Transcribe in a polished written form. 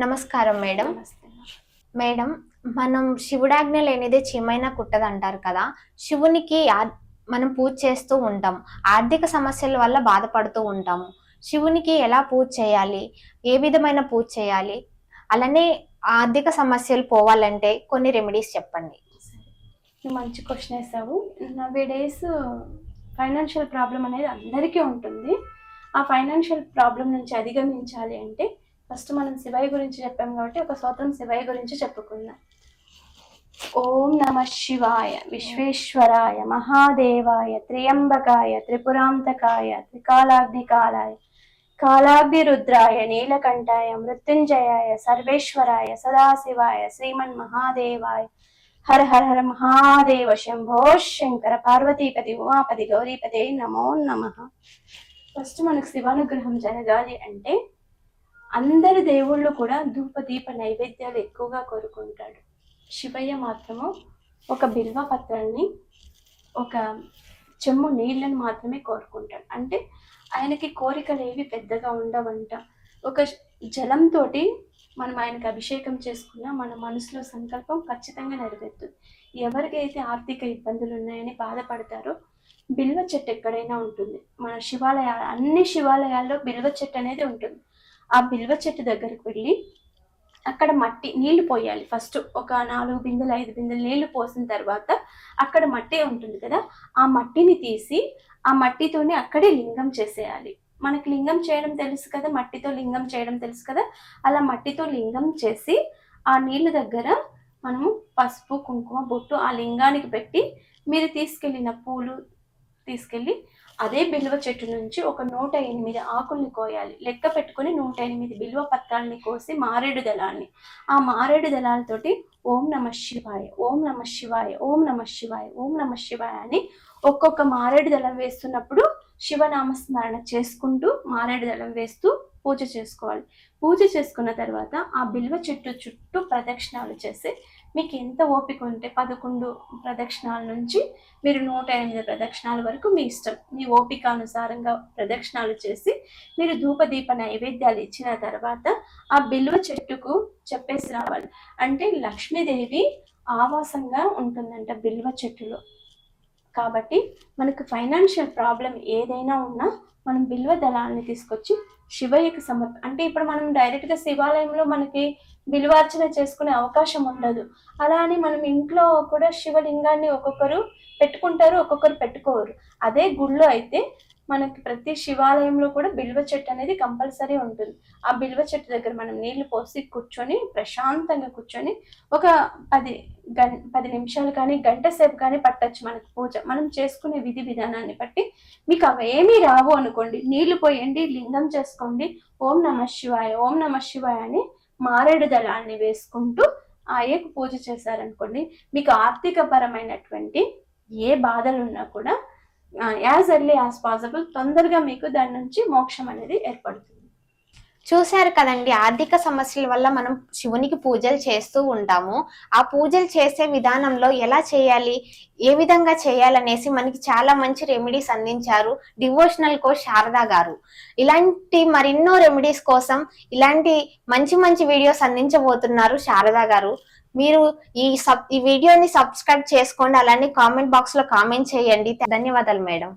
నమస్కారం మేడం. నమస్తే. మేడం, మనం శివుడాజ్ఞ లేనిదే చీమైనా కుట్టదంటారు కదా. శివునికి మనం పూజ చేస్తూ ఉంటాం. ఆర్థిక సమస్యల వల్ల బాధపడుతూ ఉంటాము. శివునికి ఎలా పూజ చేయాలి, ఏ విధమైన పూజ చేయాలి, అలానే ఆర్థిక సమస్యలు పోవాలంటే కొన్ని రెమెడీస్ చెప్పండి. నువ్వు మంచి క్వశ్చన్ వేసావు. నవ్వే డేస్ ఫైనాన్షియల్ ప్రాబ్లం అనేది అందరికీ ఉంటుంది. ఆ ఫైనాన్షియల్ ప్రాబ్లం నుంచి అధిగమించాలి అంటే ఫస్ట్ మనం శివయ్య గురించి చెప్పాం కాబట్టి ఒక స్తోత్రం శివయ్య గురించి చెప్పుకుందాం. ఓం నమ శివాయ విశ్వేశ్వరాయ మహాదేవాయ త్ర్యంబకాయ త్రిపురాంతకాయ త్రికాలాగ్నికాలాయ కాలాగ్ని రుద్రాయ నీలకంఠాయ మృత్యుంజయాయ సర్వేశ్వరాయ సదాశివాయ శ్రీమన్ మహాదేవాయ హర హర హర మహాదేవ శంభో శంకర పార్వతీపతి ఉమాపతి గౌరీపతి నమో నమః. ఫస్ట్ మనకు శివానుగ్రహం జరగాలి అంటే అందరి దేవుళ్ళు కూడా ధూప దీప నైవేద్యాలు ఎక్కువగా కోరుకుంటాడు. శివయ్య మాత్రము ఒక బిల్వ పత్రాన్ని, ఒక చెమ్ము నీళ్ళని మాత్రమే కోరుకుంటాడు. అంటే ఆయనకి కోరికలు ఏవి పెద్దగా ఉండవంట. ఒక జలంతో మనం ఆయనకు అభిషేకం చేసుకున్నా మన మనసులో సంకల్పం ఖచ్చితంగా నెరవేరుతుంది. ఎవరికైతే ఆర్థిక ఇబ్బందులు ఉన్నాయని బాధపడతారో బిల్వ చెట్టు ఎక్కడైనా ఉంటుంది. మన శివాలయాలు, అన్ని శివాలయాల్లో బిల్వ చెట్టు అనేది ఉంటుంది. ఆ బిల్వ చెట్టు దగ్గరికి వెళ్ళి అక్కడ మట్టి నీళ్లు పోయాలి. ఫస్ట్ ఒక 4 బిందెలు 5 బిందెలు నీళ్లు పోసిన తర్వాత అక్కడ మట్టి ఉంటుంది కదా, ఆ మట్టిని తీసి ఆ మట్టితోనే అక్కడే లింగం చేసేయాలి. మనకి లింగం చేయడం తెలుసు కదా, మట్టితో లింగం చేయడం తెలుసు కదా. అలా మట్టితో లింగం చేసి ఆ నీళ్ళ దగ్గర మనము పసుపు కుంకుమ బొట్టు ఆ లింగానికి పెట్టి మీరు తీసుకెళ్ళిన పూలు తీసుకెళ్ళి అదే బిల్వ చెట్టు నుంచి ఒక 108 ఆకుల్ని కోయాలి. లెక్క పెట్టుకుని 108 బిల్వ పత్రాలని కోసి మారేడు దళాన్ని, ఆ మారేడు దళాలతోటి ఓం నమ శివాయ ఓం నమ శివాయ ఓం నమ శివాయ ఓం నమ శివాయ అని ఒక్కొక్క మారేడు దళం వేస్తున్నప్పుడు శివనామస్మరణ చేసుకుంటూ మారేడు దళం వేస్తూ పూజ చేసుకోవాలి. పూజ చేసుకున్న తర్వాత ఆ బిల్వ చెట్టు చుట్టూ ప్రదక్షిణాలు చేసి మీకు ఎంత ఓపిక ఉంటే 11 ప్రదక్షిణాల నుంచి మీరు 108 ప్రదక్షిణాల వరకు మీ ఇష్టం, మీ ఓపిక అనుసారంగా ప్రదక్షిణాలు చేసి మీరు ధూపదీప నైవేద్యాలు ఇచ్చిన తర్వాత ఆ బిల్వ చెట్టుకు చెప్పేసి రావాలి. అంటే లక్ష్మీదేవి ఆవాసంగా ఉంటుందంట బిల్వ చెట్టులో. కాబట్టి మనకు ఫైనాన్షియల్ ప్రాబ్లం ఏదైనా ఉన్నా మనం బిల్వ దళాలని తీసుకొచ్చి శివయ్యకి అంటే ఇప్పుడు మనం డైరెక్ట్గా శివాలయంలో మనకి బిల్వార్చన చేసుకునే అవకాశం ఉండదు. అలా అని మనం ఇంట్లో కూడా శివలింగాన్ని ఒక్కొక్కరు పెట్టుకుంటారు, ఒక్కొక్కరు పెట్టుకోరు. అదే గుళ్ళో అయితే మనకి ప్రతి శివాలయంలో కూడా బిల్వ చెట్టు అనేది కంపల్సరీ ఉంటుంది. ఆ బిల్వ చెట్టు దగ్గర మనం నీళ్లు పోసి కూర్చొని ప్రశాంతంగా కూర్చొని ఒక 10 నిమిషాలు కానీ గంట సేపు కానీ పట్టచ్చు మనకు పూజ. మనం చేసుకునే విధి విధానాన్ని బట్టి మీకు అవేమీ రావు అనుకోండి, నీళ్లు పోయండి, లింగం చేసుకోండి, ఓం నమ శివాయ ఓం నమ శివాయ అని మారేడు దళాన్ని వేసుకుంటూ ఆయకు పూజ చేశారనుకోండి, మీకు ఆర్థిక పరమైనటువంటి ఏ బాధలు ఉన్నా కూడా యాజ్ ఎర్లీ యాజ్ పాసిబుల్ తొందరగా మీకు దాని నుంచి మోక్షం అనేది ఏర్పడుతుంది. చూశారు కదండి, ఆర్థిక సమస్యల వల్ల మనం శివునికి పూజలు చేస్తూ ఉంటాము. ఆ పూజలు చేసే విధానంలో ఎలా చేయాలి, ఏ విధంగా చేయాలనేసి మనకి చాలా మంచి రెమెడీస్ అందించారు డివోషనల్ కోచ్ శారదా గారు. ఇలాంటి మరెన్నో రెమెడీస్ కోసం ఇలాంటి మంచి మంచి వీడియోస్ అందించబోతున్నారు శారదా గారు. మీరు ఈ వీడియోని సబ్స్క్రైబ్ చేసుకోండి, అలానే కామెంట్ బాక్స్ లో కామెంట్ చేయండి. ధన్యవాదాలు మేడం.